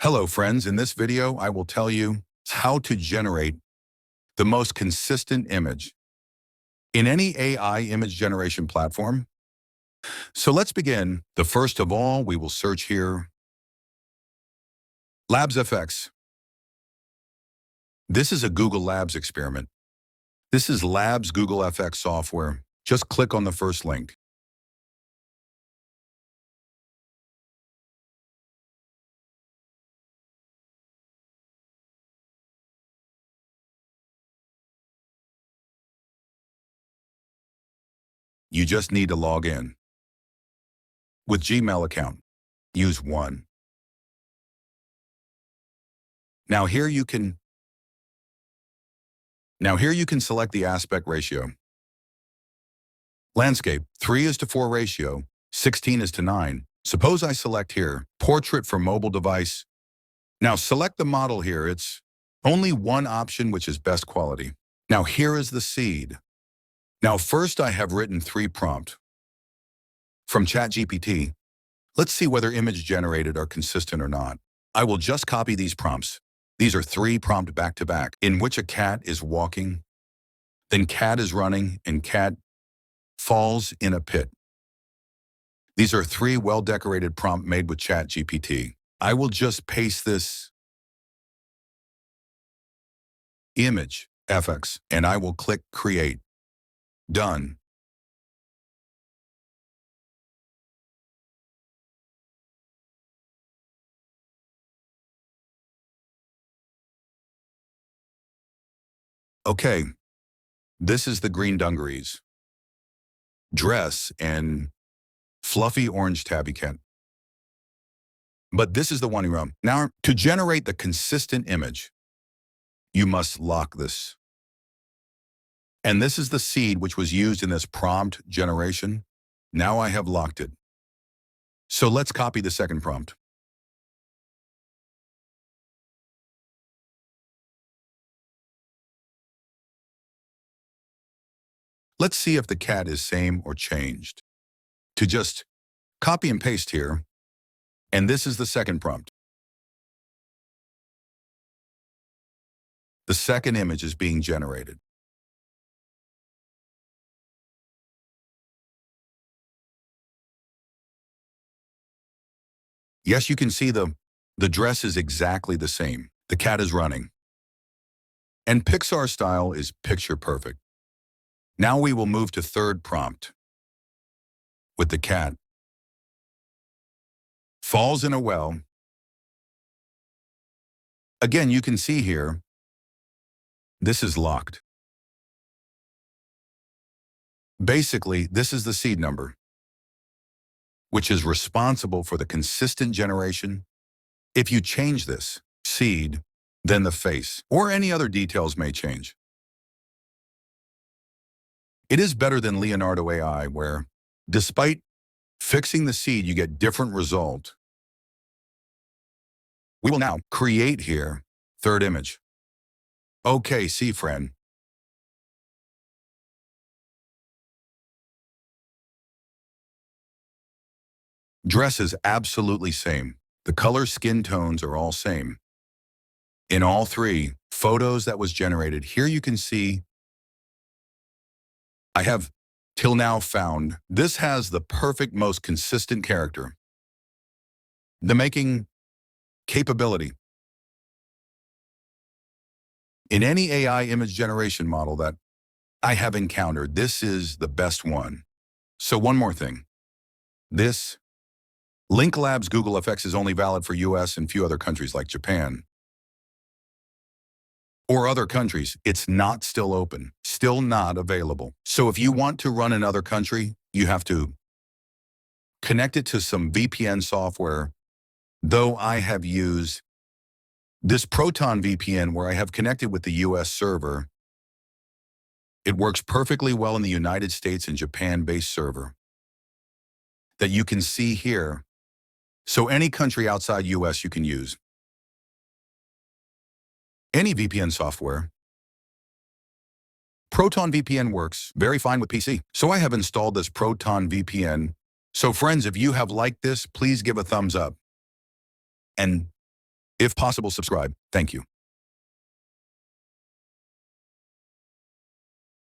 Hello friends, in this video I will tell you how to generate the most consistent image in any AI image generation platform. So let's begin. First of all, we will search here, Labs FX. This is a Google Labs experiment. This is Labs Google FX software. Just click on the first link. You just need to log in. With Gmail account, use 1. Now here you can select the aspect ratio. Landscape, 3:4 ratio, 16:9. Suppose I select here, portrait for mobile device. Now select the model here. It's only one option, which is best quality. Now here is the seed. Now first I have written 3 prompts from ChatGPT. Let's see whether image generated are consistent or not. I will just copy these prompts. These are 3 prompts back to back, in which a cat is walking, then cat is running, and cat falls in a pit. These are 3 well-decorated prompts made with ChatGPT. I will just paste this image, FX, and I will click Create. Done. Okay, this is the green dungarees, dress, and fluffy orange tabby cat. But this is the one room. Now, to generate the consistent image, you must lock this. And this is the seed which was used in this prompt generation. Now I have locked it. So let's copy the second prompt. Let's see if the cat is same or changed. To just copy and paste here. And this is the second prompt. The second image is being generated. Yes, you can see the dress is exactly the same. The cat is running. And Pixar style is picture perfect. Now we will move to third prompt with the cat. Falls in a well. Again, you can see here, this is locked. Basically, this is the seed number, which is responsible for the consistent generation. If you change this seed, then the face or any other details may change. It is better than Leonardo AI, where despite fixing the seed, you get different result. We will now create here, third image. Okay, see friend. Dress is absolutely same. The color skin tones are all same. In all 3 photos that was generated, here you can see I have till now found this has the perfect, most consistent character. The making capability. In any AI image generation model that I have encountered, this is the best one. So one more thing. This Link Labs Google FX is only valid for US and few other countries like Japan. Or other countries, it's not still open, still not available. So if you want to run another country, you have to connect it to some VPN software. Though I have used this Proton VPN where I have connected with the US server, it works perfectly well in the United States and Japan-based server that you can see here. So any country outside US you can use. Any VPN software. Proton VPN works very fine with PC. So I have installed this Proton VPN. So friends, if you have liked this, please give a thumbs up. And If possible, subscribe. Thank you.